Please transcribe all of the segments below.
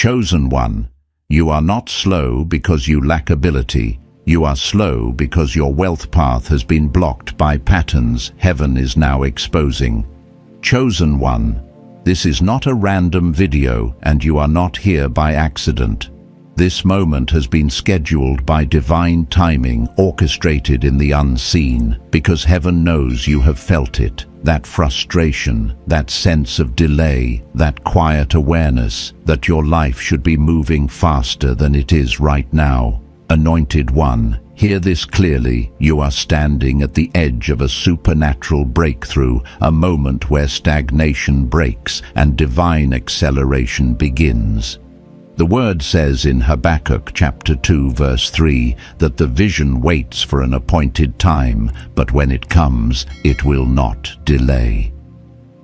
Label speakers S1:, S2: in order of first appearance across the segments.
S1: Chosen one, you are not slow because you lack ability. You are slow because your wealth path has been blocked by patterns heaven is now exposing. Chosen one, this is not a random video and you are not here by accident. This moment has been scheduled by divine timing, orchestrated in the unseen, because heaven knows you have felt it. That frustration, that sense of delay, that quiet awareness that your life should be moving faster than it is right now. Anointed one, hear this clearly. You are standing at the edge of a supernatural breakthrough, a moment where stagnation breaks and divine acceleration begins. The word says in Habakkuk chapter 2 verse 3 that the vision waits for an appointed time, but when it comes, it will not delay.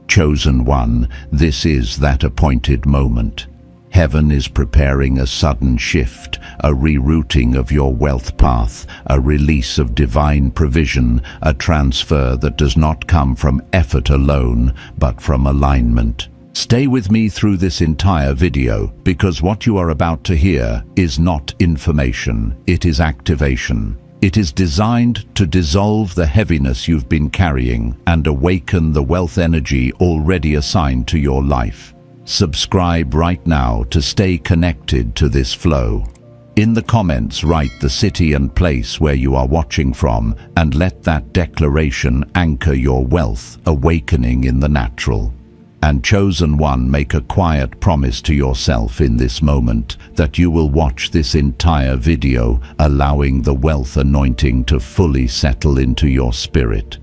S1: Chosen one, this is that appointed moment. Heaven is preparing a sudden shift, a rerouting of your wealth path, a release of divine provision, a transfer that does not come from effort alone, but from alignment. Stay with me through this entire video, because what you are about to hear is not information, it is activation. It is designed to dissolve the heaviness you've been carrying and awaken the wealth energy already assigned to your life. Subscribe right now to stay connected to this flow. In the comments, write the city and place where you are watching from, and let that declaration anchor your wealth awakening in the natural. And chosen one, make a quiet promise to yourself in this moment that you will watch this entire video, allowing the wealth anointing to fully settle into your spirit.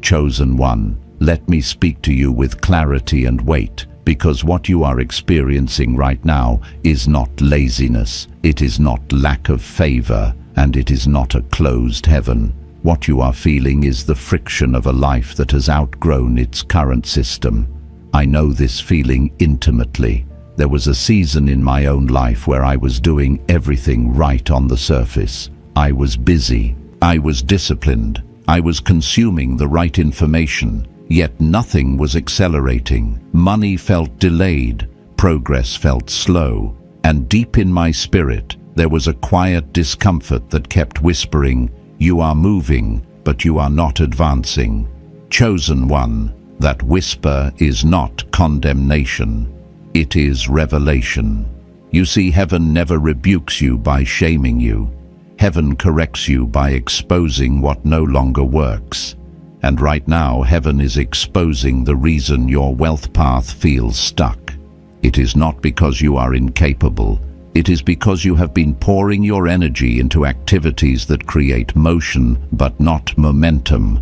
S1: Chosen one, let me speak to you with clarity and weight, because what you are experiencing right now is not laziness, it is not lack of favor, and it is not a closed heaven. What you are feeling is the friction of a life that has outgrown its current system. I know this feeling intimately. There was a season in my own life where I was doing everything right on the surface. I was busy, I was disciplined, I was consuming the right information, yet nothing was accelerating. Money felt delayed, progress felt slow, and deep in my spirit, there was a quiet discomfort that kept whispering, "You are moving, but you are not advancing." Chosen one, that whisper is not condemnation, it is revelation. You see, heaven never rebukes you by shaming you. Heaven corrects you by exposing what no longer works. And right now, heaven is exposing the reason your wealth path feels stuck. It is not because you are incapable. It is because you have been pouring your energy into activities that create motion but not momentum.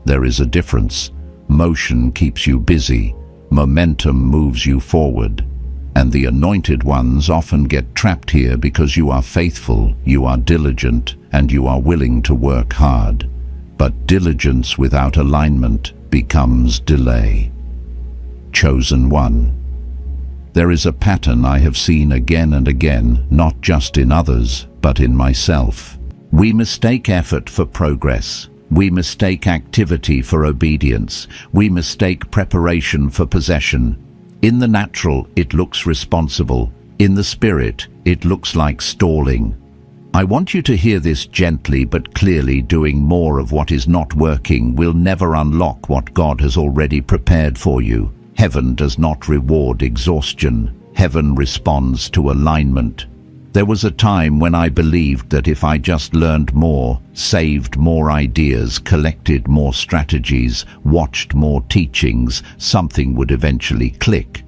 S1: There is a difference. Motion keeps you busy, momentum moves you forward. And the anointed ones often get trapped here because you are faithful, you are diligent, and you are willing to work hard. But diligence without alignment becomes delay. Chosen one. There is a pattern I have seen again and again, not just in others, but in myself. We mistake effort for progress. We mistake activity for obedience. We mistake preparation for possession. In the natural, it looks responsible. In the spirit, it looks like stalling. I want you to hear this gently but clearly. Doing more of what is not working will never unlock what God has already prepared for you. Heaven does not reward exhaustion. Heaven responds to alignment. There was a time when I believed that if I just learned more, saved more ideas, collected more strategies, watched more teachings, something would eventually click.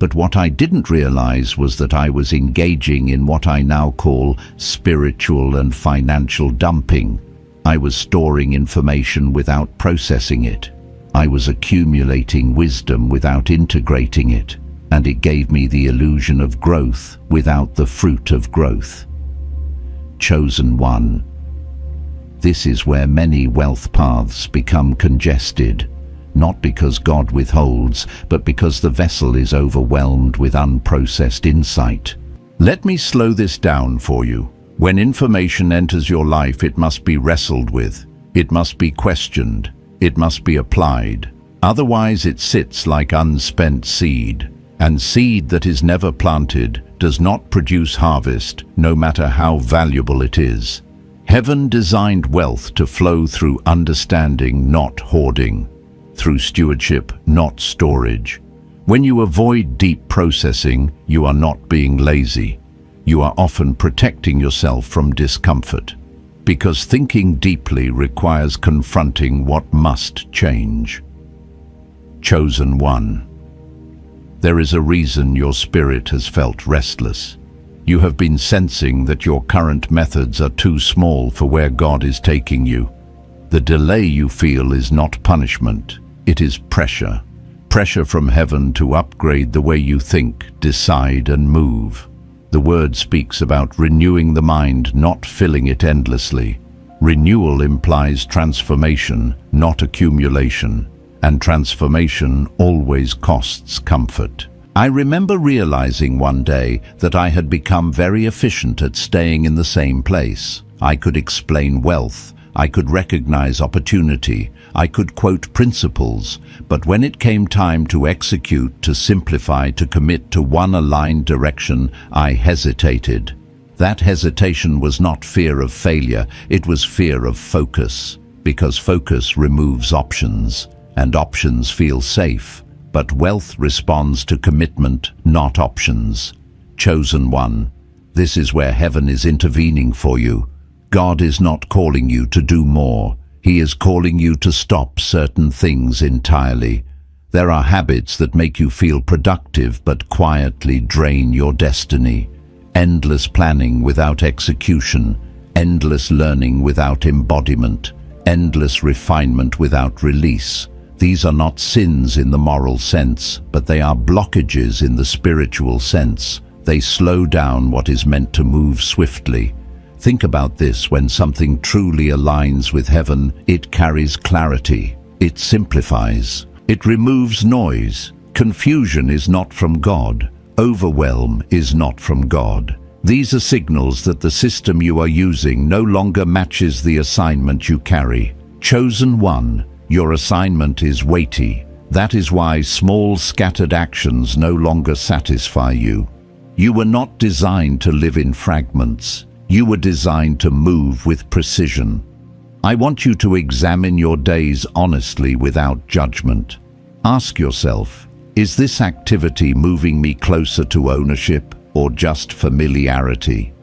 S1: But what I didn't realize was that I was engaging in what I now call spiritual and financial dumping. I was storing information without processing it. I was accumulating wisdom without integrating it. And it gave me the illusion of growth without the fruit of growth. Chosen one. This is where many wealth paths become congested, not because God withholds, but because the vessel is overwhelmed with unprocessed insight. Let me slow this down for you. When information enters your life, it must be wrestled with. It must be questioned. It must be applied. Otherwise, it sits like unspent seed. And seed that is never planted does not produce harvest, no matter how valuable it is. Heaven designed wealth to flow through understanding, not hoarding, through stewardship, not storage. When you avoid deep processing, you are not being lazy. You are often protecting yourself from discomfort, because thinking deeply requires confronting what must change. Chosen one. There is a reason your spirit has felt restless. You have been sensing that your current methods are too small for where God is taking you. The delay you feel is not punishment, it is pressure. Pressure from heaven to upgrade the way you think, decide, and move. The word speaks about renewing the mind, not filling it endlessly. Renewal implies transformation, not accumulation. And transformation always costs comfort. I remember realizing one day that I had become very efficient at staying in the same place. I could explain wealth, I could recognize opportunity, I could quote principles, but when it came time to execute, to simplify, to commit to one aligned direction, I hesitated. That hesitation was not fear of failure, it was fear of focus, because focus removes options. And options feel safe, but wealth responds to commitment, not options. Chosen one, this is where heaven is intervening for you. God is not calling you to do more. He is calling you to stop certain things entirely. There are habits that make you feel productive but quietly drain your destiny. Endless planning without execution, endless learning without embodiment, endless refinement without release. These are not sins in the moral sense, but they are blockages in the spiritual sense. They slow down what is meant to move swiftly. Think about this: when something truly aligns with heaven, it carries clarity, it simplifies, it removes noise. Confusion is not from God. Overwhelm is not from God. These are signals that the system you are using no longer matches the assignment you carry. Chosen one. Your assignment is weighty. That is why small scattered actions no longer satisfy you. You were not designed to live in fragments. You were designed to move with precision. I want you to examine your days honestly without judgment. Ask yourself, is this activity moving me closer to ownership or just familiarity?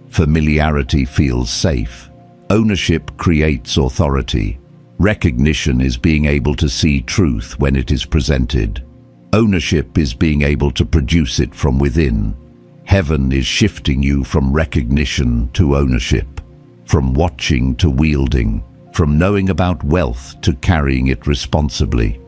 S1: Familiarity feels safe. Ownership creates authority. Recognition is being able to see truth when it is presented. Ownership is being able to produce it from within. Heaven is shifting you from recognition to ownership, from watching to wielding, from knowing about wealth to carrying it responsibly.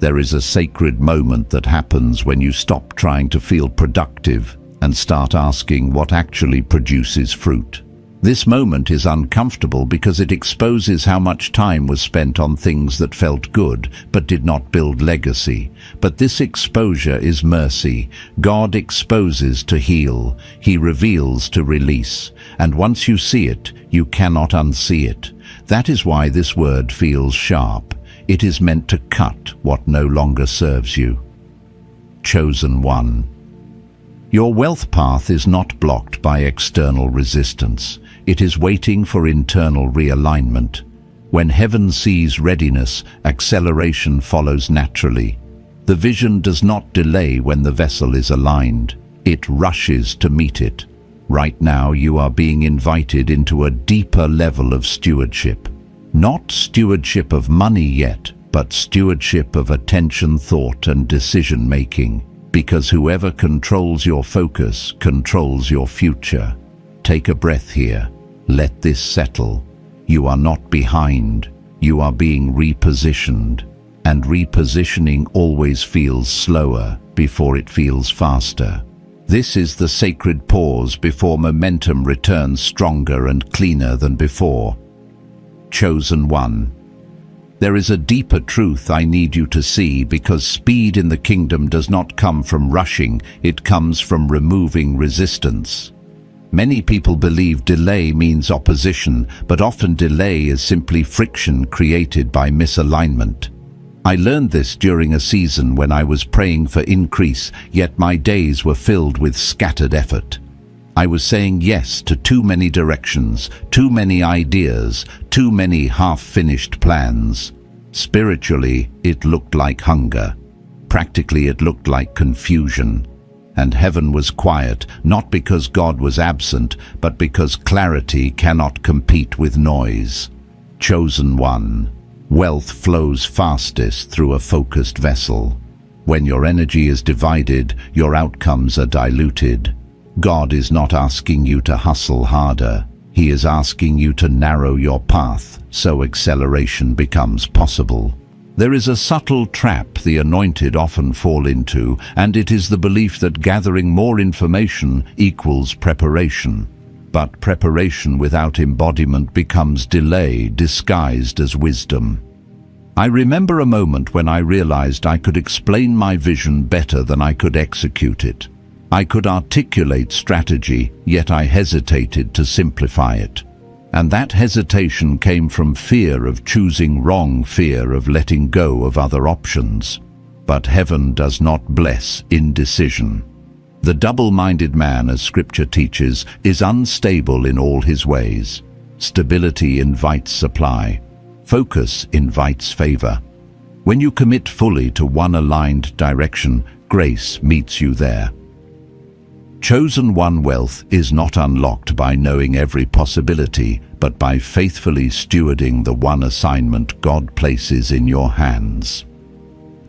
S1: There is a sacred moment that happens when you stop trying to feel productive and start asking what actually produces fruit. This moment is uncomfortable because it exposes how much time was spent on things that felt good but did not build legacy. But this exposure is mercy. God exposes to heal. He reveals to release. And once you see it, you cannot unsee it. That is why this word feels sharp. It is meant to cut what no longer serves you. Chosen one. Your wealth path is not blocked by external resistance. It is waiting for internal realignment. When heaven sees readiness, acceleration follows naturally. The vision does not delay when the vessel is aligned. It rushes to meet it. Right now you are being invited into a deeper level of stewardship. Not stewardship of money yet, but stewardship of attention, thought, and decision-making. Because whoever controls your focus controls your future. Take a breath here. Let this settle. You are not behind. You are being repositioned. And repositioning always feels slower before it feels faster. This is the sacred pause before momentum returns stronger and cleaner than before. Chosen one. There is a deeper truth I need you to see, because speed in the kingdom does not come from rushing, it comes from removing resistance. Many people believe delay means opposition, but often delay is simply friction created by misalignment. I learned this during a season when I was praying for increase, yet my days were filled with scattered effort. I was saying yes to too many directions, too many ideas, too many half-finished plans. Spiritually, it looked like hunger. Practically, it looked like confusion. And heaven was quiet, not because God was absent, but because clarity cannot compete with noise. Chosen one. Wealth flows fastest through a focused vessel. When your energy is divided, your outcomes are diluted. God is not asking you to hustle harder. He is asking you to narrow your path so acceleration becomes possible. There is a subtle trap the anointed often fall into, and it is the belief that gathering more information equals preparation. But preparation without embodiment becomes delay disguised as wisdom. I remember a moment when I realized I could explain my vision better than I could execute it. I could articulate strategy, yet I hesitated to simplify it. And that hesitation came from fear of choosing wrong, fear of letting go of other options. But heaven does not bless indecision. The double-minded man, as Scripture teaches, is unstable in all his ways. Stability invites supply. Focus invites favor. When you commit fully to one aligned direction, grace meets you there. Chosen one wealth is not unlocked by knowing every possibility, but by faithfully stewarding the one assignment God places in your hands.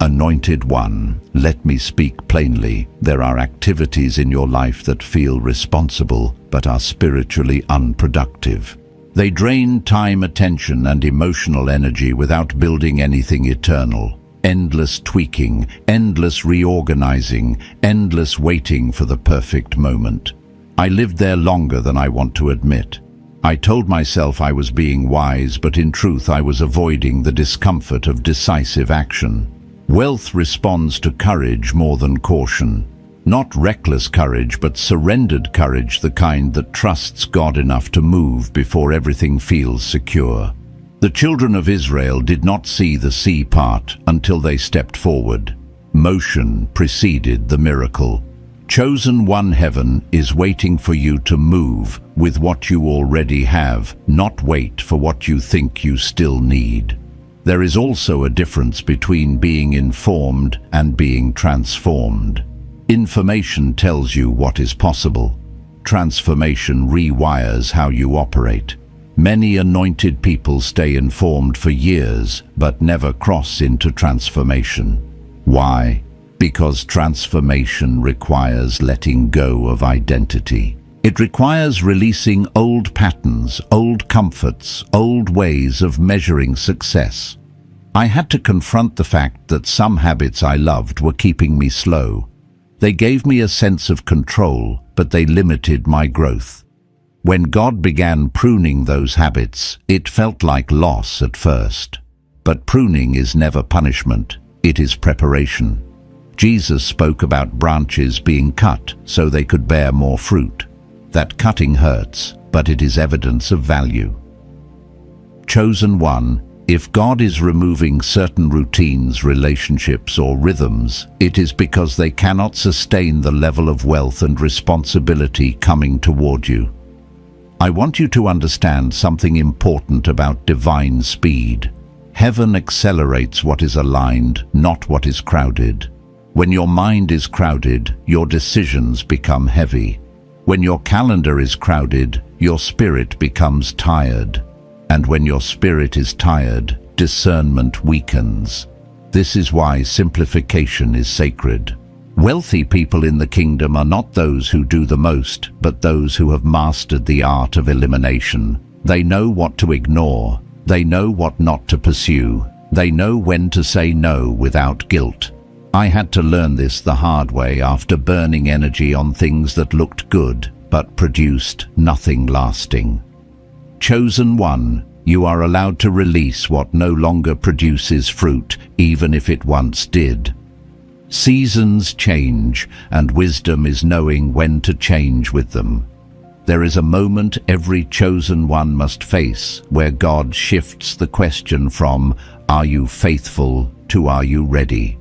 S1: Anointed one, let me speak plainly. There are activities in your life that feel responsible, but are spiritually unproductive. They drain time, attention, and emotional energy without building anything eternal. Endless tweaking, endless reorganizing, endless waiting for the perfect moment. I lived there longer than I want to admit. I told myself I was being wise, but in truth I was avoiding the discomfort of decisive action. Wealth responds to courage more than caution. Not reckless courage, but surrendered courage, the kind that trusts God enough to move before everything feels secure. The children of Israel did not see the sea part until they stepped forward. Motion preceded the miracle. Chosen one, heaven is waiting for you to move with what you already have, not wait for what you think you still need. There is also a difference between being informed and being transformed. Information tells you what is possible. Transformation rewires how you operate. Many anointed people stay informed for years, but never cross into transformation. Why? Because transformation requires letting go of identity. It requires releasing old patterns, old comforts, old ways of measuring success. I had to confront the fact that some habits I loved were keeping me slow. They gave me a sense of control, but they limited my growth. When God began pruning those habits, it felt like loss at first. But pruning is never punishment, it is preparation. Jesus spoke about branches being cut so they could bear more fruit. That cutting hurts, but it is evidence of value. Chosen one, if God is removing certain routines, relationships, or rhythms, it is because they cannot sustain the level of wealth and responsibility coming toward you. I want you to understand something important about divine speed. Heaven accelerates what is aligned, not what is crowded. When your mind is crowded, your decisions become heavy. When your calendar is crowded, your spirit becomes tired. And when your spirit is tired, discernment weakens. This is why simplification is sacred. Wealthy people in the kingdom are not those who do the most, but those who have mastered the art of elimination. They know what to ignore. They know what not to pursue. They know when to say no without guilt. I had to learn this the hard way after burning energy on things that looked good, but produced nothing lasting. Chosen one, you are allowed to release what no longer produces fruit, even if it once did. Seasons change, and wisdom is knowing when to change with them. There is a moment every chosen one must face where God shifts the question from, "Are you faithful?" to are you ready?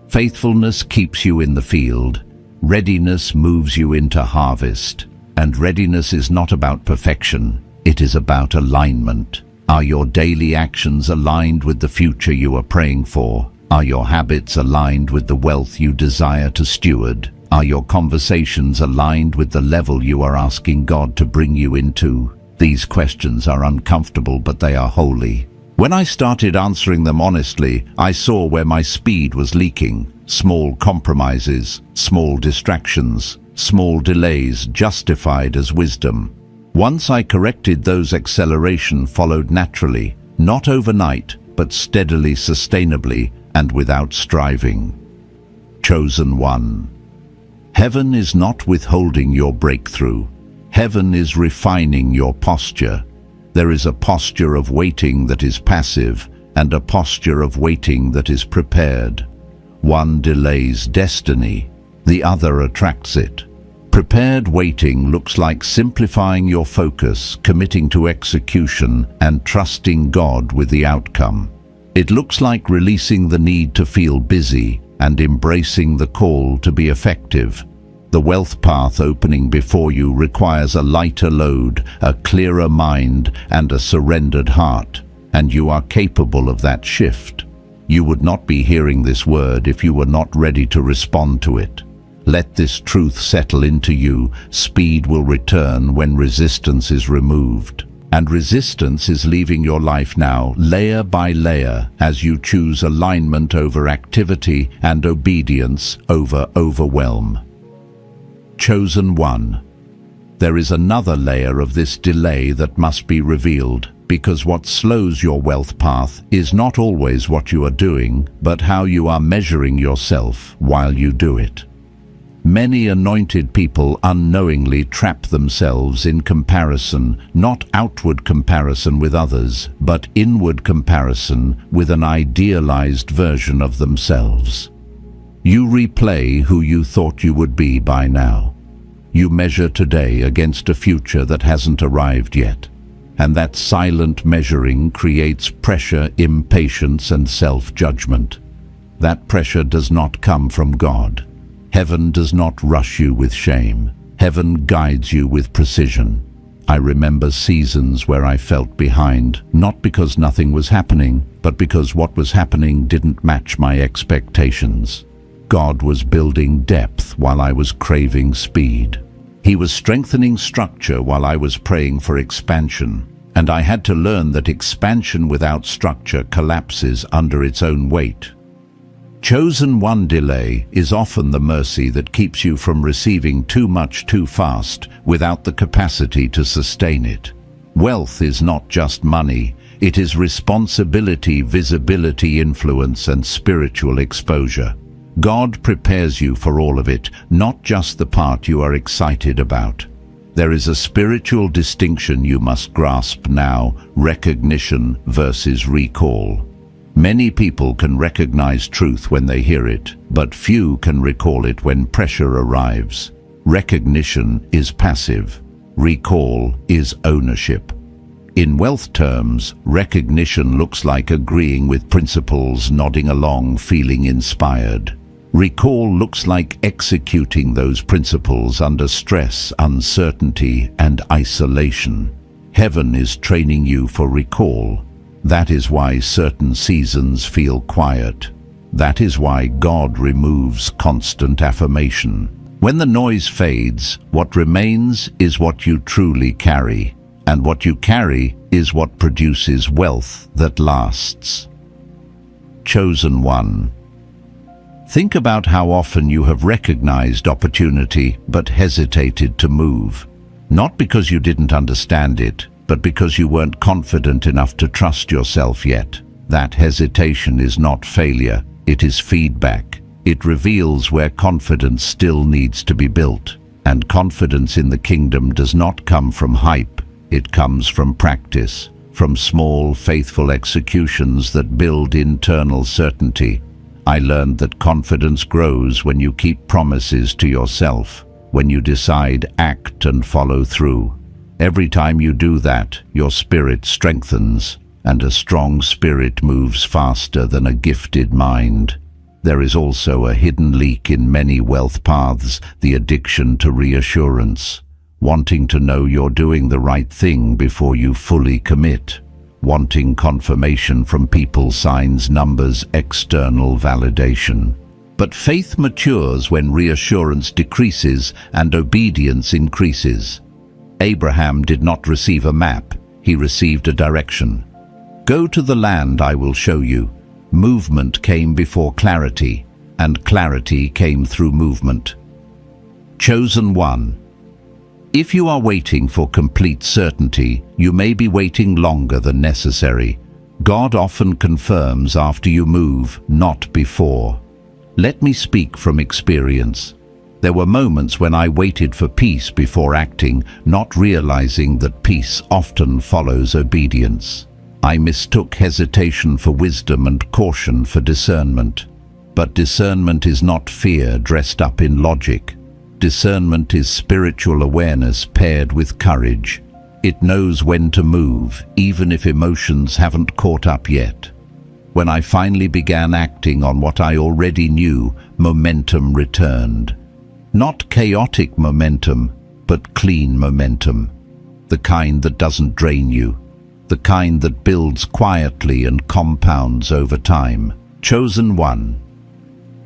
S1: Faithfulness keeps you in the field. Readiness moves you into harvest. And readiness is not about perfection, it is about alignment. Are your daily actions aligned with the future you are praying for? Are your habits aligned with the wealth you desire to steward? Are your conversations aligned with the level you are asking God to bring you into? These questions are uncomfortable, but they are holy. When I started answering them honestly, I saw where my speed was leaking. Small compromises, small distractions, small delays justified as wisdom. Once I corrected those, acceleration followed naturally, not overnight, but steadily, sustainably, and without striving. Chosen one. Heaven is not withholding your breakthrough. Heaven is refining your posture. There is a posture of waiting that is passive, and a posture of waiting that is prepared. One delays destiny, the other attracts it. Prepared waiting looks like simplifying your focus, committing to execution, and trusting God with the outcome. It looks like releasing the need to feel busy and embracing the call to be effective. The wealth path opening before you requires a lighter load, a clearer mind, and a surrendered heart, and you are capable of that shift. You would not be hearing this word if you were not ready to respond to it. Let this truth settle into you. Speed will return when resistance is removed. And resistance is leaving your life now, layer by layer, as you choose alignment over activity and obedience over overwhelm. Chosen one. There is another layer of this delay that must be revealed, because what slows your wealth path is not always what you are doing, but how you are measuring yourself while you do it. Many anointed people unknowingly trap themselves in comparison, not outward comparison with others, but inward comparison with an idealized version of themselves. You replay who you thought you would be by now. You measure today against a future that hasn't arrived yet. And that silent measuring creates pressure, impatience, and self-judgment. That pressure does not come from God. Heaven does not rush you with shame. Heaven guides you with precision. I remember seasons where I felt behind, not because nothing was happening, but because what was happening didn't match my expectations. God was building depth while I was craving speed. He was strengthening structure while I was praying for expansion. And I had to learn that expansion without structure collapses under its own weight. Chosen one delay is often the mercy that keeps you from receiving too much too fast without the capacity to sustain it. Wealth is not just money, it is responsibility, visibility, influence, and spiritual exposure. God prepares you for all of it, not just the part you are excited about. There is a spiritual distinction you must grasp now: recognition versus recall. Many people can recognize truth when they hear it, but few can recall it when pressure arrives. Recognition is passive. Recall is ownership. In wealth terms, recognition looks like agreeing with principles, nodding along, feeling inspired. Recall looks like executing those principles under stress, uncertainty, and isolation. Heaven is training you for recall. That is why certain seasons feel quiet. That is why God removes constant affirmation. When the noise fades, what remains is what you truly carry, and what you carry is what produces wealth that lasts. Chosen one. Think about how often you have recognized opportunity but hesitated to move. Not because you didn't understand it, but because you weren't confident enough to trust yourself yet. That hesitation is not failure, it is feedback. It reveals where confidence still needs to be built. And confidence in the kingdom does not come from hype, it comes from practice, from small, faithful executions that build internal certainty. I learned that confidence grows when you keep promises to yourself, when you decide, act, and follow through. Every time you do that, your spirit strengthens, and a strong spirit moves faster than a gifted mind. There is also a hidden leak in many wealth paths, the addiction to reassurance, wanting to know you're doing the right thing before you fully commit, wanting confirmation from people, signs, numbers, external validation. But faith matures when reassurance decreases and obedience increases. Abraham did not receive a map, he received a direction. Go to the land I will show you. Movement came before clarity, and clarity came through movement. Chosen one. If you are waiting for complete certainty, you may be waiting longer than necessary. God often confirms after you move, not before. Let me speak from experience. There were moments when I waited for peace before acting, not realizing that peace often follows obedience. I mistook hesitation for wisdom and caution for discernment. But discernment is not fear dressed up in logic. Discernment is spiritual awareness paired with courage. It knows when to move, even if emotions haven't caught up yet. When I finally began acting on what I already knew, momentum returned. Not chaotic momentum, but clean momentum. The kind that doesn't drain you. The kind that builds quietly and compounds over time. Chosen one.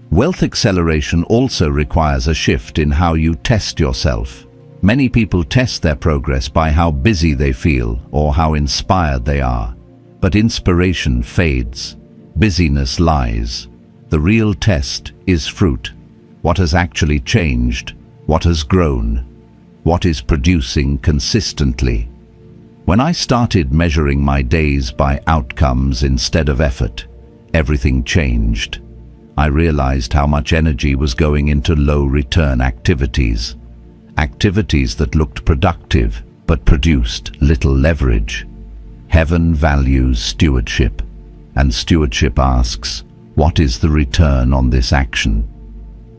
S1: Wealth acceleration also requires a shift in how you test yourself. Many people test their progress by how busy they feel or how inspired they are. But inspiration fades. Busyness lies. The real test is fruit. What has actually changed? What has grown? What is producing consistently? When I started measuring my days by outcomes instead of effort, everything changed. I realized how much energy was going into low-return activities. Activities that looked productive but produced little leverage. Heaven values stewardship, and stewardship asks, what is the return on this action?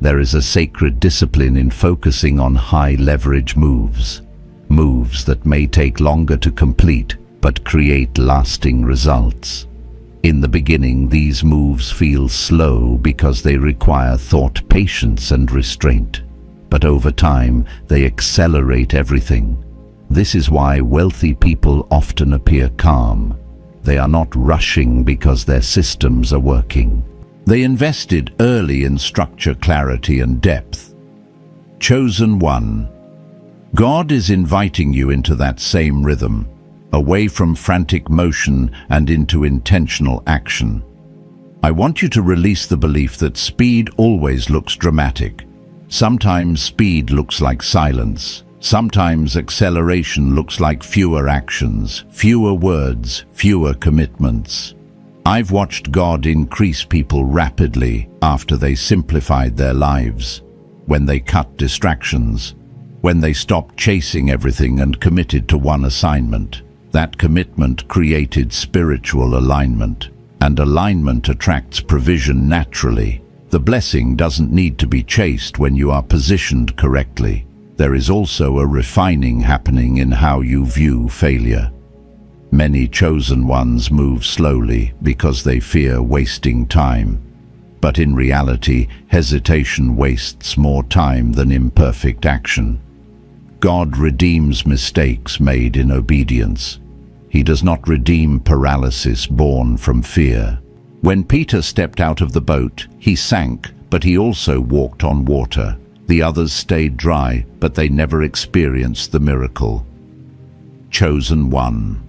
S1: There is a sacred discipline in focusing on high-leverage moves. Moves that may take longer to complete, but create lasting results. In the beginning, these moves feel slow because they require thought, patience, and restraint. But over time, they accelerate everything. This is why wealthy people often appear calm. They are not rushing because their systems are working. They invested early in structure, clarity, and depth. Chosen one. God is inviting you into that same rhythm, away from frantic motion and into intentional action. I want you to release the belief that speed always looks dramatic. Sometimes speed looks like silence. Sometimes acceleration looks like fewer actions, fewer words, fewer commitments. I've watched God increase people rapidly after they simplified their lives, when they cut distractions, when they stopped chasing everything and committed to one assignment. That commitment created spiritual alignment, and alignment attracts provision naturally. The blessing doesn't need to be chased when you are positioned correctly. There is also a refining happening in how you view failure. Many chosen ones move slowly because they fear wasting time. But in reality, hesitation wastes more time than imperfect action. God redeems mistakes made in obedience. He does not redeem paralysis born from fear. When Peter stepped out of the boat, he sank, but he also walked on water. The others stayed dry, but they never experienced the miracle. Chosen one.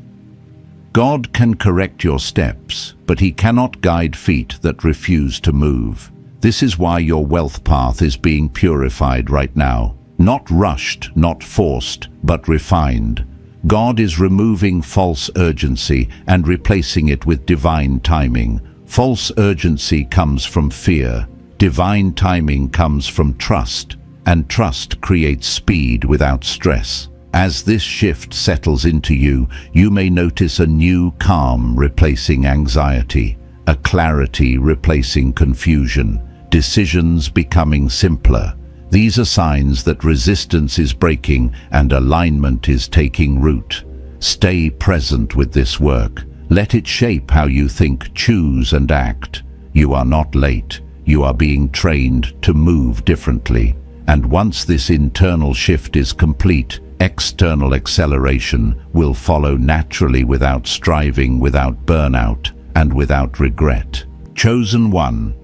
S1: God can correct your steps, but he cannot guide feet that refuse to move. This is why your wealth path is being purified right now. Not rushed, not forced, but refined. God is removing false urgency and replacing it with divine timing. False urgency comes from fear. Divine timing comes from trust, and trust creates speed without stress. As this shift settles into you, you may notice a new calm replacing anxiety, a clarity replacing confusion, decisions becoming simpler. These are signs that resistance is breaking and alignment is taking root. Stay present with this work. Let it shape how you think, choose, and act. You are not late. You are being trained to move differently. And once this internal shift is complete, external acceleration will follow naturally, without striving, without burnout, and without regret. Chosen one.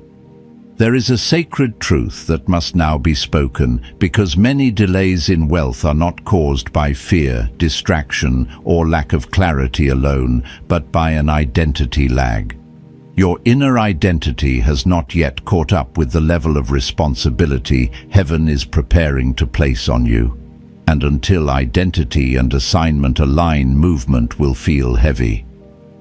S1: There is a sacred truth that must now be spoken, because many delays in wealth are not caused by fear, distraction, or lack of clarity alone, but by an identity lag. Your inner identity has not yet caught up with the level of responsibility heaven is preparing to place on you. And until identity and assignment align, movement will feel heavy.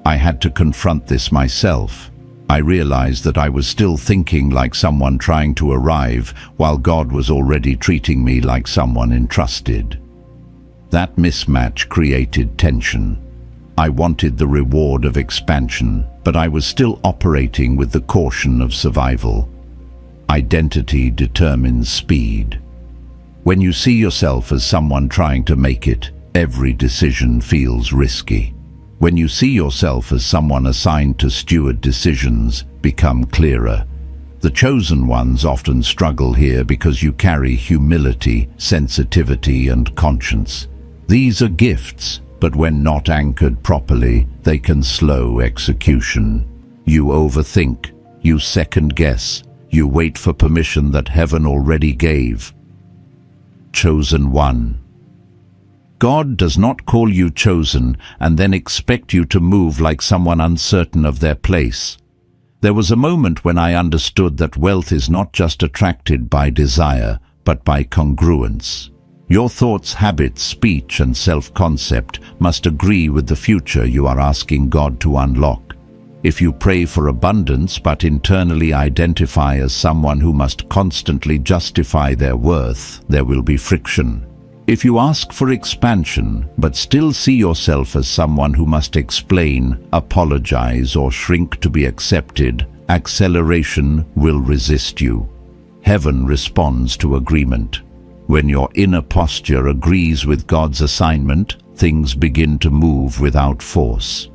S1: I had to confront this myself. I realized that I was still thinking like someone trying to arrive, while God was already treating me like someone entrusted. That mismatch created tension. I wanted the reward of expansion, but I was still operating with the caution of survival. Identity determines speed. When you see yourself as someone trying to make it, every decision feels risky. When you see yourself as someone assigned to steward decisions, become clearer. The chosen ones often struggle here because you carry humility, sensitivity, and conscience. These are gifts, but when not anchored properly, they can slow execution. You overthink, you second-guess, you wait for permission that heaven already gave. Chosen one. God does not call you chosen and then expect you to move like someone uncertain of their place. There was a moment when I understood that wealth is not just attracted by desire, but by congruence. Your thoughts, habits, speech, and self-concept must agree with the future you are asking God to unlock. If you pray for abundance but internally identify as someone who must constantly justify their worth, there will be friction. If you ask for expansion but still see yourself as someone who must explain, apologize, or shrink to be accepted, acceleration will resist you. Heaven responds to agreement. When your inner posture agrees with God's assignment, things begin to move without force.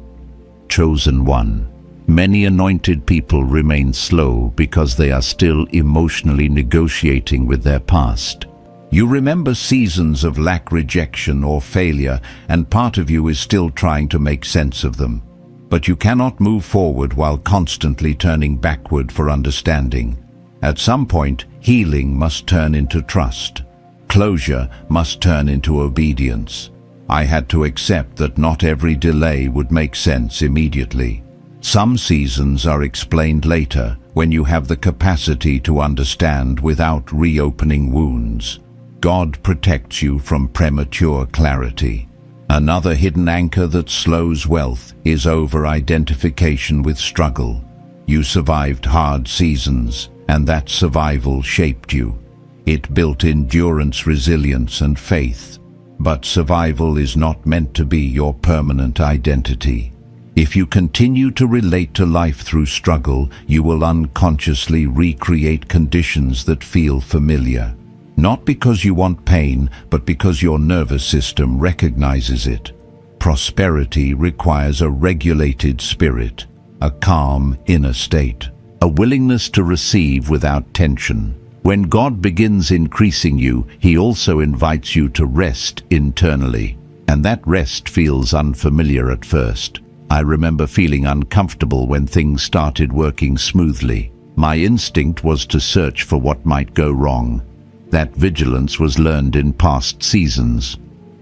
S1: Chosen one. Many anointed people remain slow because they are still emotionally negotiating with their past. You remember seasons of lack, rejection, or failure, and part of you is still trying to make sense of them. But you cannot move forward while constantly turning backward for understanding. At some point, healing must turn into trust. Closure must turn into obedience. I had to accept that not every delay would make sense immediately. Some seasons are explained later, when you have the capacity to understand without reopening wounds. God protects you from premature clarity. Another hidden anchor that slows wealth is over-identification with struggle. You survived hard seasons, and that survival shaped you. It built endurance, resilience, and faith. But survival is not meant to be your permanent identity. If you continue to relate to life through struggle, you will unconsciously recreate conditions that feel familiar. Not because you want pain, but because your nervous system recognizes it. Prosperity requires a regulated spirit, a calm inner state, a willingness to receive without tension. When God begins increasing you, He also invites you to rest internally, and that rest feels unfamiliar at first. I remember feeling uncomfortable when things started working smoothly. My instinct was to search for what might go wrong. That vigilance was learned in past seasons,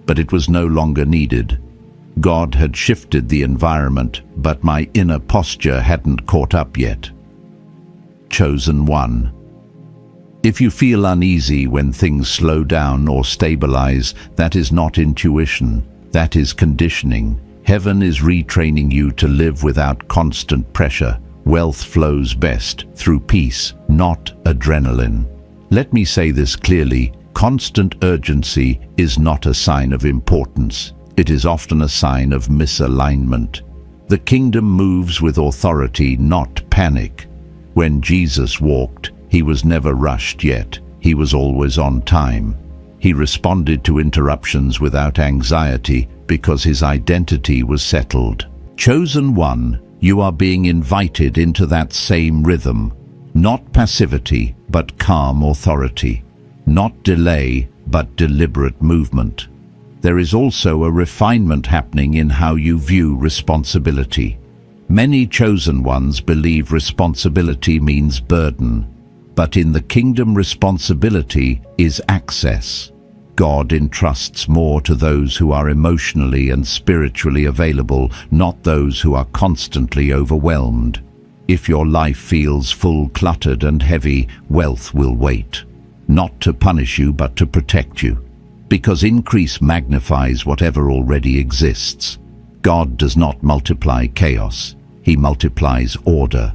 S1: but it was no longer needed. God had shifted the environment, but my inner posture hadn't caught up yet. Chosen one. If you feel uneasy when things slow down or stabilize, that is not intuition, that is conditioning. Heaven is retraining you to live without constant pressure. Wealth flows best through peace, not adrenaline. Let me say this clearly, constant urgency is not a sign of importance. It is often a sign of misalignment. The kingdom moves with authority, not panic. When Jesus walked, He was never rushed yet. He was always on time. He responded to interruptions without anxiety because His identity was settled. Chosen one, you are being invited into that same rhythm. Not passivity, but calm authority. Not delay, but deliberate movement. There is also a refinement happening in how you view responsibility. Many chosen ones believe responsibility means burden, but in the kingdom responsibility is access. God entrusts more to those who are emotionally and spiritually available, not those who are constantly overwhelmed. If your life feels full, cluttered and heavy, wealth will wait. Not to punish you, but to protect you. Because increase magnifies whatever already exists. God does not multiply chaos. He multiplies order.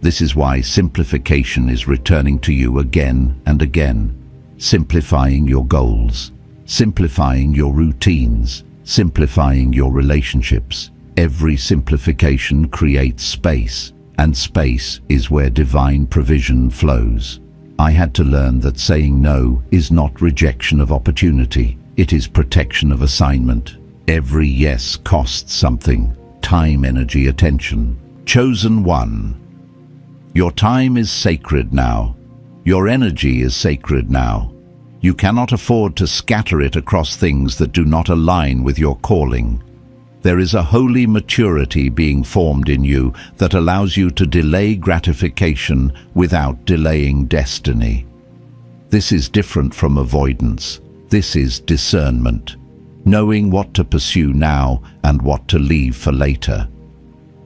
S1: This is why simplification is returning to you again and again. Simplifying your goals, simplifying your routines, simplifying your relationships. Every simplification creates space, and space is where divine provision flows. I had to learn that saying no is not rejection of opportunity. It is protection of assignment. Every yes costs something: time, energy, attention. Chosen one. Your time is sacred now. Your energy is sacred now. You cannot afford to scatter it across things that do not align with your calling. There is a holy maturity being formed in you that allows you to delay gratification without delaying destiny. This is different from avoidance. This is discernment, knowing what to pursue now and what to leave for later.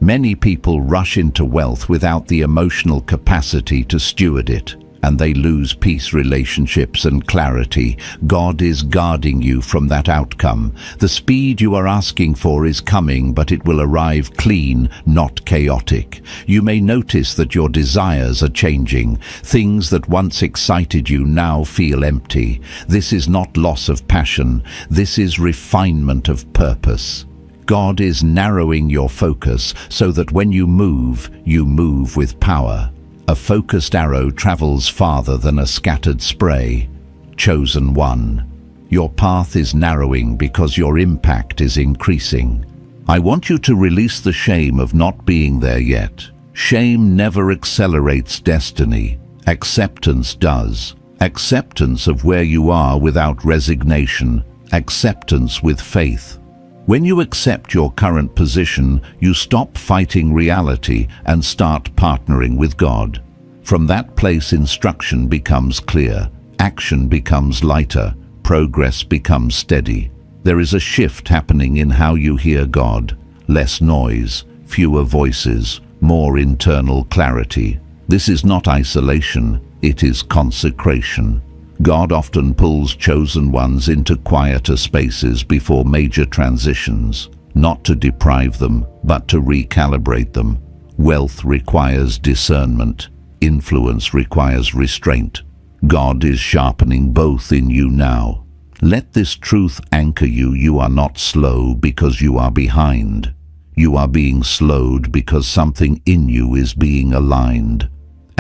S1: Many people rush into wealth without the emotional capacity to steward it, and they lose peace, relationships and clarity. God is guarding you from that outcome. The speed you are asking for is coming, but it will arrive clean, not chaotic. You may notice that your desires are changing. Things that once excited you now feel empty. This is not loss of passion. This is refinement of purpose. God is narrowing your focus so that when you move with power. A focused arrow travels farther than a scattered spray. Chosen one. Your path is narrowing because your impact is increasing. I want you to release the shame of not being there yet. Shame never accelerates destiny. Acceptance does. Acceptance of where you are without resignation. Acceptance with faith. When you accept your current position, you stop fighting reality and start partnering with God. From that place, instruction becomes clear, action becomes lighter, progress becomes steady. There is a shift happening in how you hear God. Less noise, fewer voices, more internal clarity. This is not isolation, it is consecration. God often pulls chosen ones into quieter spaces before major transitions, not to deprive them, but to recalibrate them. Wealth requires discernment. Influence requires restraint. God is sharpening both in you now. Let this truth anchor you. You are not slow because you are behind. You are being slowed because something in you is being aligned.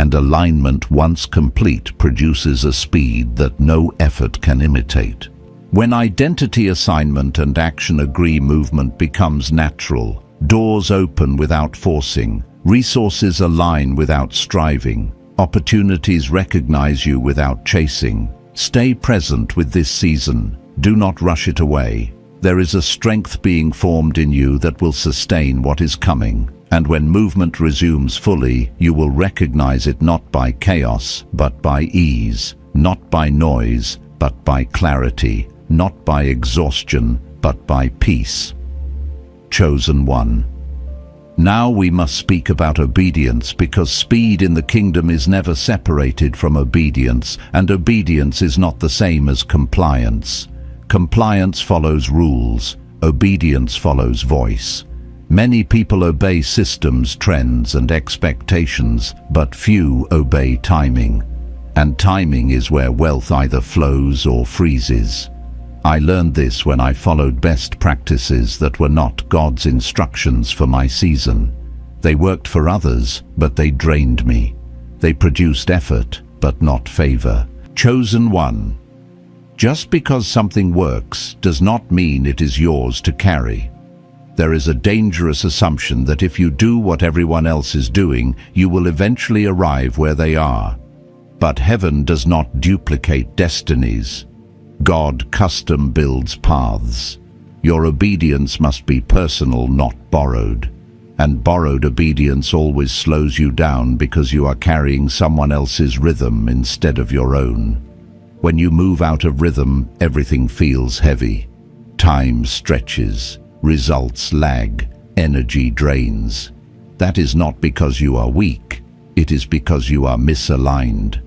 S1: And alignment, once complete, produces a speed that no effort can imitate. When identity, assignment and action agree, movement becomes natural. Doors open without forcing. Resources align without striving. Opportunities recognize you without chasing. Stay present with this season. Do not rush it away. There is a strength being formed in you that will sustain what is coming. And when movement resumes fully, you will recognize it not by chaos, but by ease, not by noise, but by clarity, not by exhaustion, but by peace. Chosen one. Now we must speak about obedience, because speed in the kingdom is never separated from obedience, and obedience is not the same as compliance. Compliance follows rules, obedience follows voice. Many people obey systems, trends, and expectations, but few obey timing. And timing is where wealth either flows or freezes. I learned this when I followed best practices that were not God's instructions for my season. They worked for others, but they drained me. They produced effort, but not favor. Chosen one. Just because something works does not mean it is yours to carry. There is a dangerous assumption that if you do what everyone else is doing, you will eventually arrive where they are. But heaven does not duplicate destinies. God custom builds paths. Your obedience must be personal, not borrowed. And borrowed obedience always slows you down because you are carrying someone else's rhythm instead of your own. When you move out of rhythm, everything feels heavy. Time stretches, results lag, energy drains. That is not because you are weak, it is because you are misaligned.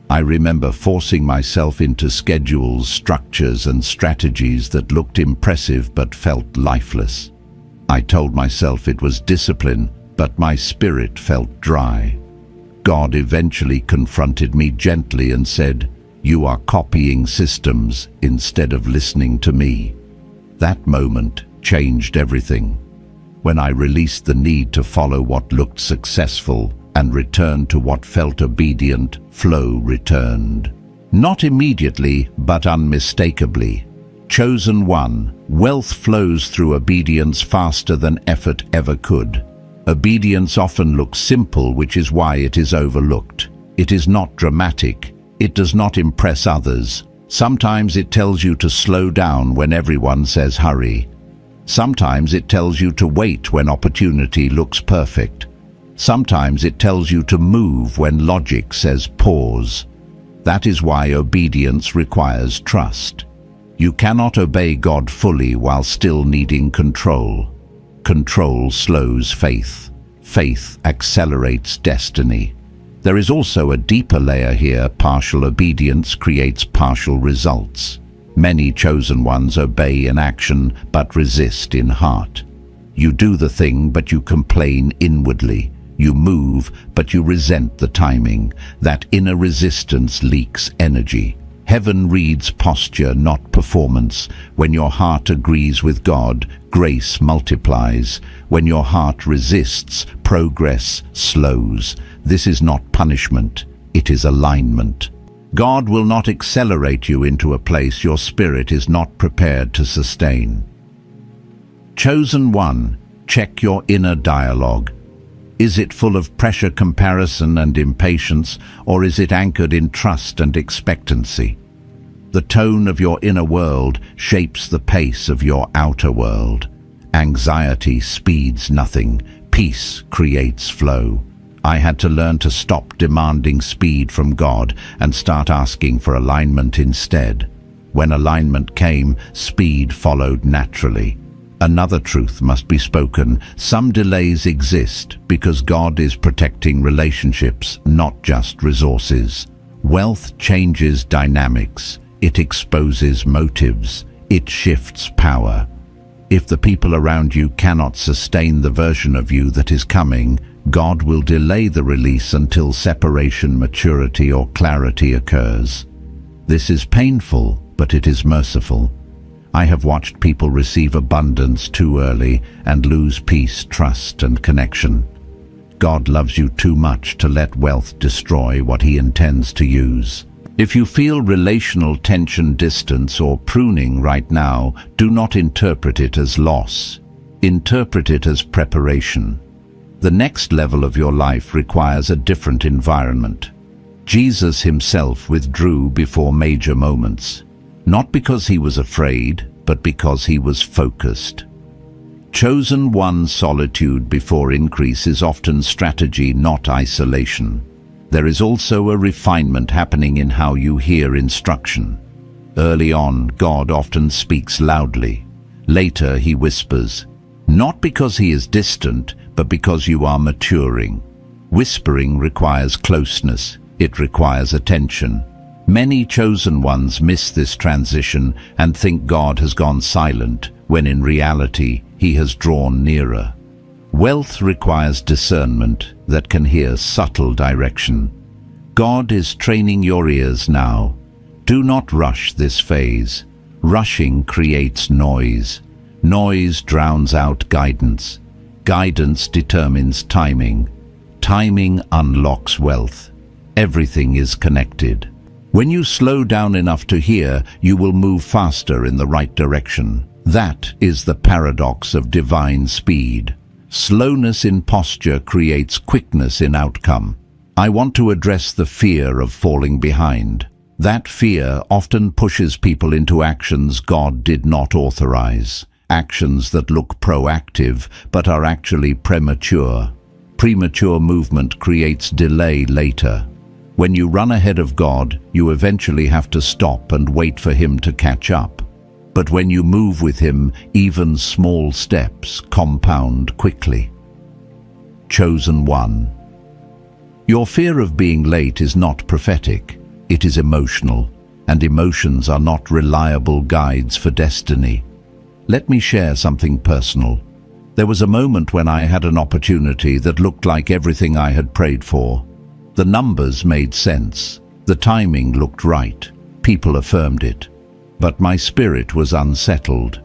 S1: I remember forcing myself into schedules, structures, and strategies that looked impressive but felt lifeless. I told myself it was discipline, but my spirit felt dry. God eventually confronted me gently and said, "You are copying systems instead of listening to me." That moment changed everything. When I released the need to follow what looked successful and returned to what felt obedient, flow returned. Not immediately, but unmistakably. Chosen one, wealth flows through obedience faster than effort ever could. Obedience often looks simple, which is why it is overlooked. It is not dramatic. It does not impress others. Sometimes it tells you to slow down when everyone says hurry. Sometimes it tells you to wait when opportunity looks perfect. Sometimes it tells you to move when logic says pause. That is why obedience requires trust. You cannot obey God fully while still needing control. Control slows faith. Faith accelerates destiny. There is also a deeper layer here. Partial obedience creates partial results. Many chosen ones obey in action but resist in heart. You do the thing but you complain inwardly. You move but you resent the timing. That inner resistance leaks energy. Heaven reads posture, not performance. When your heart agrees with God, grace multiplies. When your heart resists, progress slows. This is not punishment, it is alignment. God will not accelerate you into a place your spirit is not prepared to sustain. Chosen one, check your inner dialogue. Is it full of pressure, comparison, and impatience, or is it anchored in trust and expectancy? The tone of your inner world shapes the pace of your outer world. Anxiety speeds nothing. Peace creates flow. I had to learn to stop demanding speed from God and start asking for alignment instead. When alignment came, speed followed naturally. Another truth must be spoken. Some delays exist because God is protecting relationships, not just resources. Wealth changes dynamics. It exposes motives. It shifts power. If the people around you cannot sustain the version of you that is coming, God will delay the release until separation, maturity, or clarity occurs. This is painful, but it is merciful. I have watched people receive abundance too early and lose peace, trust, and connection. God loves you too much to let wealth destroy what He intends to use. If you feel relational tension, distance, or pruning right now, do not interpret it as loss. Interpret it as preparation. The next level of your life requires a different environment. Jesus Himself withdrew before major moments, not because He was afraid, but because He was focused. Chosen one, solitude before increase is often strategy, not isolation. There is also a refinement happening in how you hear instruction. Early on, God often speaks loudly. Later, He whispers, not because He is distant, but because you are maturing. Whispering requires closeness. It requires attention. Many chosen ones miss this transition and think God has gone silent, when in reality, He has drawn nearer. Wealth requires discernment that can hear subtle direction. God is training your ears now. Do not rush this phase. Rushing creates noise. Noise drowns out guidance. Guidance determines timing. Timing unlocks wealth. Everything is connected. When you slow down enough to hear, you will move faster in the right direction. That is the paradox of divine speed. Slowness in posture creates quickness in outcome. I want to address the fear of falling behind. That fear often pushes people into actions God did not authorize. Actions that look proactive but are actually premature. Premature movement creates delay later. When you run ahead of God, you eventually have to stop and wait for Him to catch up. But when you move with Him, even small steps compound quickly. Chosen one. Your fear of being late is not prophetic, it is emotional, and emotions are not reliable guides for destiny. Let me share something personal. There was a moment when I had an opportunity that looked like everything I had prayed for. The numbers made sense, the timing looked right, people affirmed it. But my spirit was unsettled.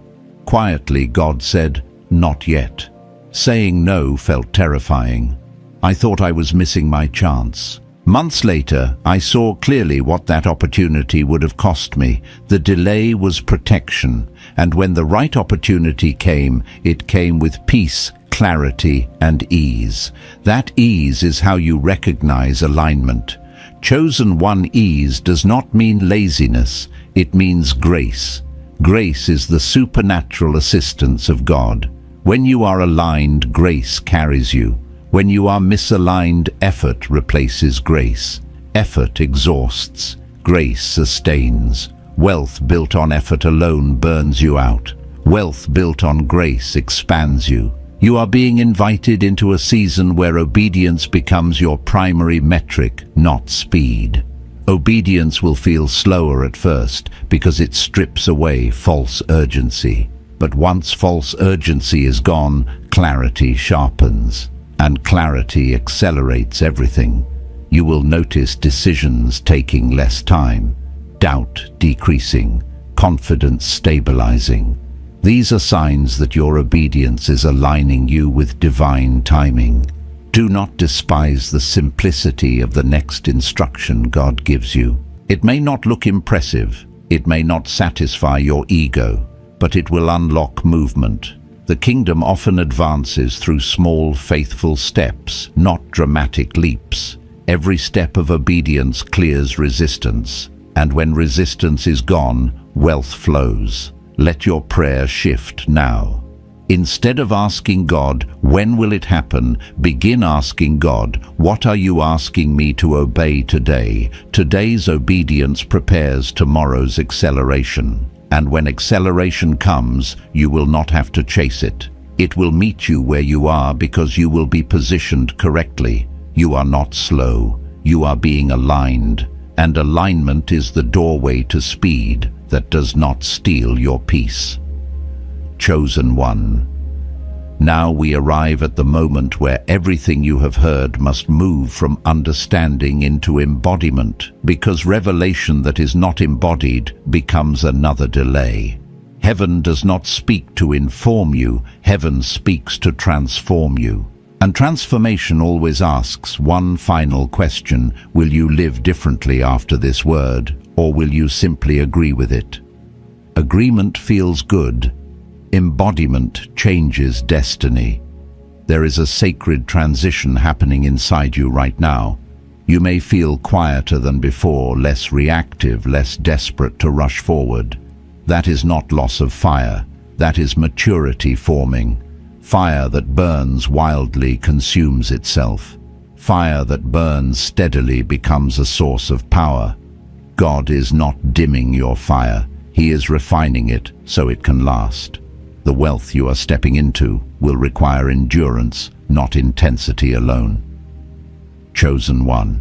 S1: Quietly, God said, "Not yet." Saying no felt terrifying. I thought I was missing my chance. Months later, I saw clearly what that opportunity would have cost me. The delay was protection, and when the right opportunity came, it came with peace, clarity, and ease. That ease is how you recognize alignment. Chosen one ease does not mean laziness, it means grace. Grace is the supernatural assistance of God. When you are aligned, grace carries you. When you are misaligned, effort replaces grace. Effort exhausts, grace sustains. Wealth built on effort alone burns you out. Wealth built on grace expands you. You are being invited into a season where obedience becomes your primary metric, not speed. Obedience will feel slower at first because it strips away false urgency. But once false urgency is gone, clarity sharpens. And clarity accelerates everything. You will notice decisions taking less time, doubt decreasing, confidence stabilizing. These are signs that your obedience is aligning you with divine timing. Do not despise the simplicity of the next instruction God gives you. It may not look impressive, it may not satisfy your ego, but it will unlock movement. The kingdom often advances through small, faithful steps, not dramatic leaps. Every step of obedience clears resistance, and when resistance is gone, wealth flows. Let your prayer shift now. Instead of asking God, "When will it happen?" begin asking God, "What are you asking me to obey today?" Today's obedience prepares tomorrow's acceleration. And when acceleration comes, you will not have to chase it. It will meet you where you are because you will be positioned correctly. You are not slow. You are being aligned. And alignment is the doorway to speed that does not steal your peace. Chosen one. Now we arrive at the moment where everything you have heard must move from understanding into embodiment, because revelation that is not embodied becomes another delay. Heaven does not speak to inform you, heaven speaks to transform you. And transformation always asks one final question: will you live differently after this word, or will you simply agree with it? Agreement feels good. Embodiment changes destiny. There is a sacred transition happening inside you right now. You may feel quieter than before, less reactive, less desperate to rush forward. That is not loss of fire. That is maturity forming. Fire that burns wildly consumes itself. Fire that burns steadily becomes a source of power. God is not dimming your fire. He is refining it so it can last. The wealth you are stepping into will require endurance, not intensity alone. Chosen one.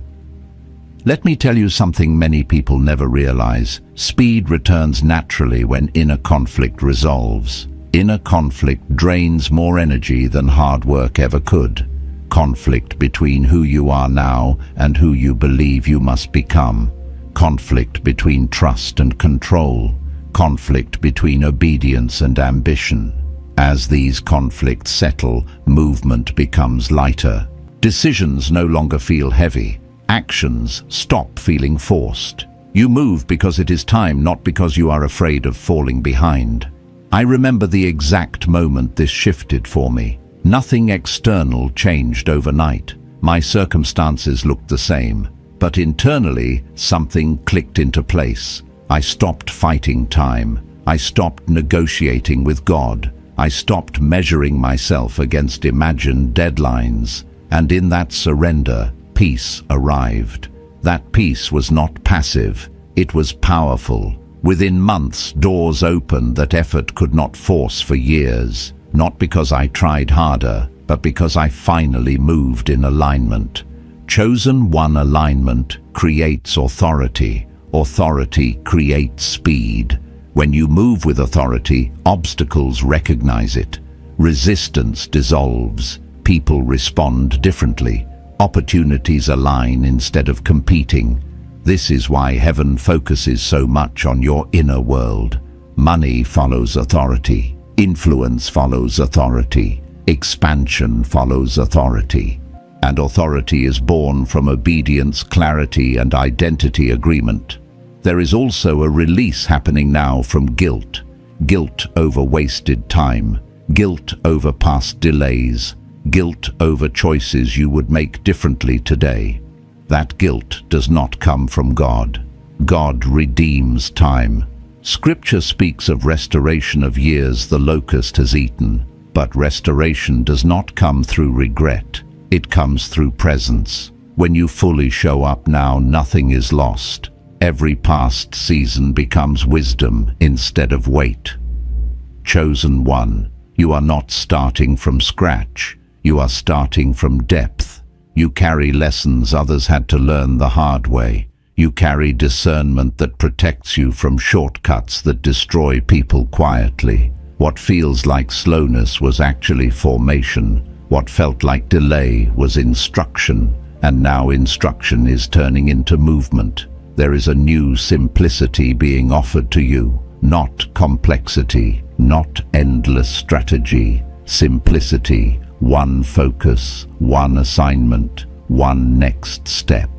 S1: Let me tell you something many people never realize. Speed returns naturally when inner conflict resolves. Inner conflict drains more energy than hard work ever could. Conflict between who you are now and who you believe you must become. Conflict between trust and control. Conflict between obedience and ambition. As these conflicts settle, movement becomes lighter. Decisions no longer feel heavy. Actions stop feeling forced. You move because it is time, not because you are afraid of falling behind. I remember the exact moment this shifted for me. Nothing external changed overnight. My circumstances looked the same, but internally something clicked into place. I stopped fighting time. I stopped negotiating with God. I stopped measuring myself against imagined deadlines. And in that surrender, peace arrived. That peace was not passive, it was powerful. Within months, doors opened that effort could not force for years. Not because I tried harder, but because I finally moved in alignment. Chosen one alignment creates authority. Authority creates speed. When you move with authority, obstacles recognize it. Resistance dissolves. People respond differently. Opportunities align instead of competing. This is why heaven focuses so much on your inner world. Money follows authority. Influence follows authority. Expansion follows authority. And authority is born from obedience, clarity, and identity agreement. There is also a release happening now from guilt. Guilt over wasted time. Guilt over past delays. Guilt over choices you would make differently today. That guilt does not come from God. God redeems time. Scripture speaks of restoration of years the locust has eaten, but restoration does not come through regret. It comes through presence. When you fully show up now, nothing is lost. Every past season becomes wisdom instead of weight. Chosen one, you are not starting from scratch. You are starting from depth. You carry lessons others had to learn the hard way. You carry discernment that protects you from shortcuts that destroy people quietly. What feels like slowness was actually formation. What felt like delay was instruction. And now instruction is turning into movement. There is a new simplicity being offered to you. Not complexity, not endless strategy. Simplicity, one focus, one assignment, one next step.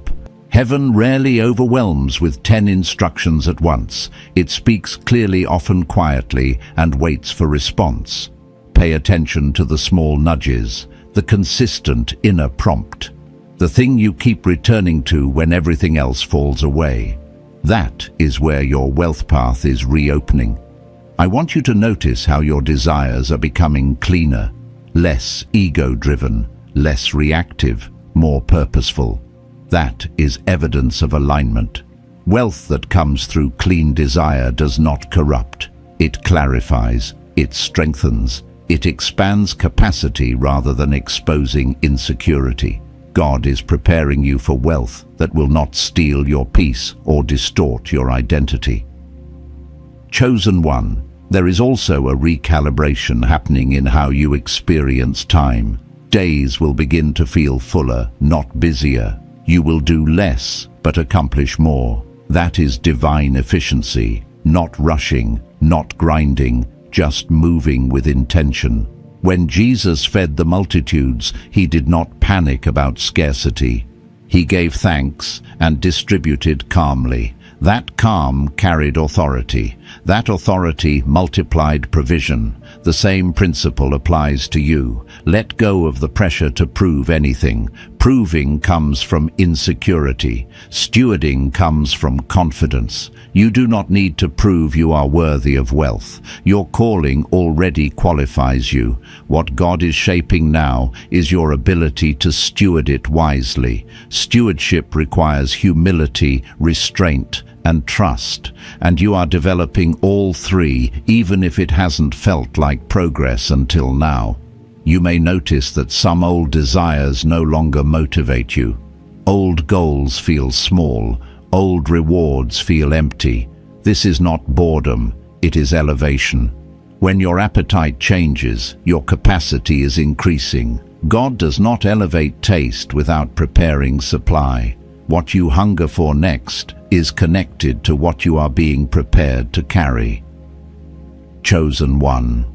S1: Heaven rarely overwhelms with 10 instructions at once. It speaks clearly, often quietly, and waits for response. Pay attention to the small nudges, the consistent inner prompt. The thing you keep returning to when everything else falls away. That is where your wealth path is reopening. I want you to notice how your desires are becoming cleaner, less ego-driven, less reactive, more purposeful. That is evidence of alignment. Wealth that comes through clean desire does not corrupt. It clarifies, it strengthens, it expands capacity rather than exposing insecurity. God is preparing you for wealth that will not steal your peace or distort your identity. Chosen one, there is also a recalibration happening in how you experience time. Days will begin to feel fuller, not busier. You will do less, but accomplish more. That is divine efficiency, not rushing, not grinding, just moving with intention. When Jesus fed the multitudes, he did not panic about scarcity. He gave thanks and distributed calmly. That calm carried authority. That authority multiplied provision. The same principle applies to you. Let go of the pressure to prove anything. Proving comes from insecurity. Stewarding comes from confidence. You do not need to prove you are worthy of wealth. Your calling already qualifies you. What God is shaping now is your ability to steward it wisely. Stewardship requires humility, restraint, and trust, and you are developing all three, even if it hasn't felt like progress until now. You may notice that some old desires no longer motivate you. Old goals feel small. Old rewards feel empty. This is not boredom, it is elevation. When your appetite changes, your capacity is increasing. God does not elevate taste without preparing supply. What you hunger for next is connected to what you are being prepared to carry. Chosen one.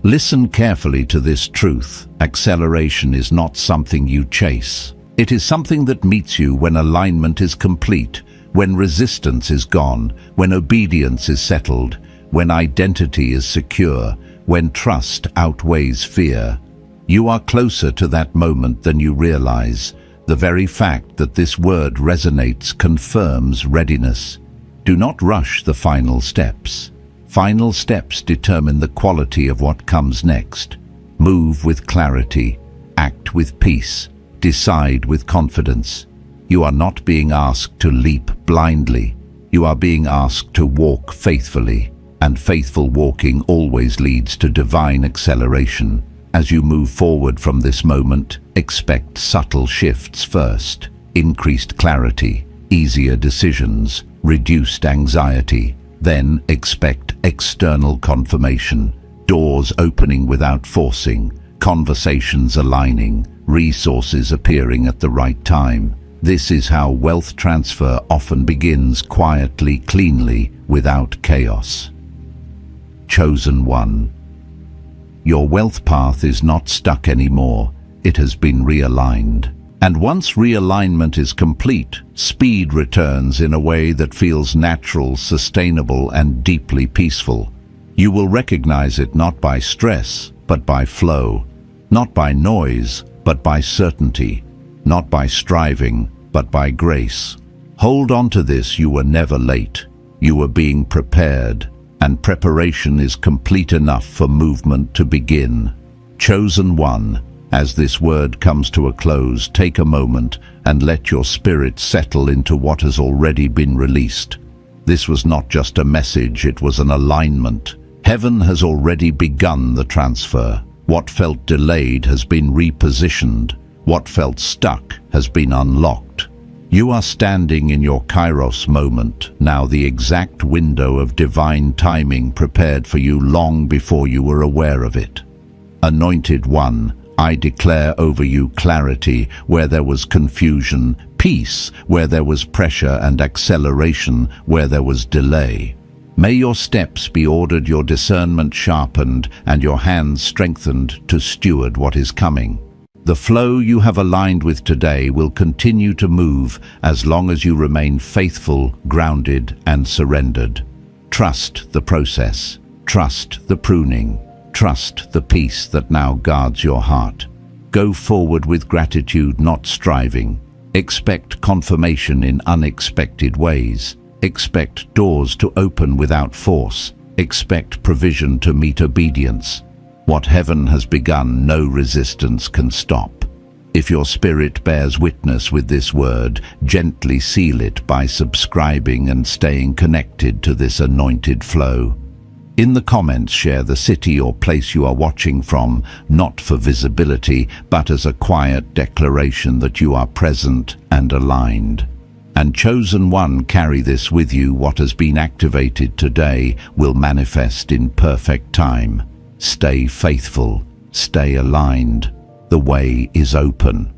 S1: Listen carefully to this truth. Acceleration is not something you chase. It is something that meets you when alignment is complete, when resistance is gone, when obedience is settled, when identity is secure, when trust outweighs fear. You are closer to that moment than you realize. The very fact that this word resonates confirms readiness. Do not rush the final steps. Final steps determine the quality of what comes next. Move with clarity, act with peace, decide with confidence. You are not being asked to leap blindly. You are being asked to walk faithfully, and faithful walking always leads to divine acceleration. As you move forward from this moment, expect subtle shifts first, increased clarity, easier decisions, reduced anxiety. Then expect external confirmation, doors opening without forcing, conversations aligning, resources appearing at the right time. This is how wealth transfer often begins quietly, cleanly, without chaos. Chosen one. Your wealth path is not stuck anymore. It has been realigned. And once realignment is complete, speed returns in a way that feels natural, sustainable, and deeply peaceful. You will recognize it not by stress, but by flow. Not by noise, but by certainty. Not by striving, but by grace. Hold on to this: you were never late. You were being prepared, and preparation is complete enough for movement to begin. Chosen one. As this word comes to a close, take a moment and let your spirit settle into what has already been released. This was not just a message, it was an alignment. Heaven has already begun the transfer. What felt delayed has been repositioned. What felt stuck has been unlocked. You are standing in your Kairos moment, now the exact window of divine timing prepared for you long before you were aware of it. Anointed one, I declare over you clarity where there was confusion, peace where there was pressure, and acceleration where there was delay. May your steps be ordered, your discernment sharpened, and your hands strengthened to steward what is coming. The flow you have aligned with today will continue to move as long as you remain faithful, grounded, and surrendered. Trust the process. Trust the pruning. Trust the peace that now guards your heart. Go forward with gratitude, not striving. Expect confirmation in unexpected ways. Expect doors to open without force. Expect provision to meet obedience. What heaven has begun, no resistance can stop. If your spirit bears witness with this word, gently seal it by subscribing and staying connected to this anointed flow. In the comments, share the city or place you are watching from, not for visibility, but as a quiet declaration that you are present and aligned. And chosen one, carry this with you. What has been activated today will manifest in perfect time. Stay faithful, stay aligned. The way is open.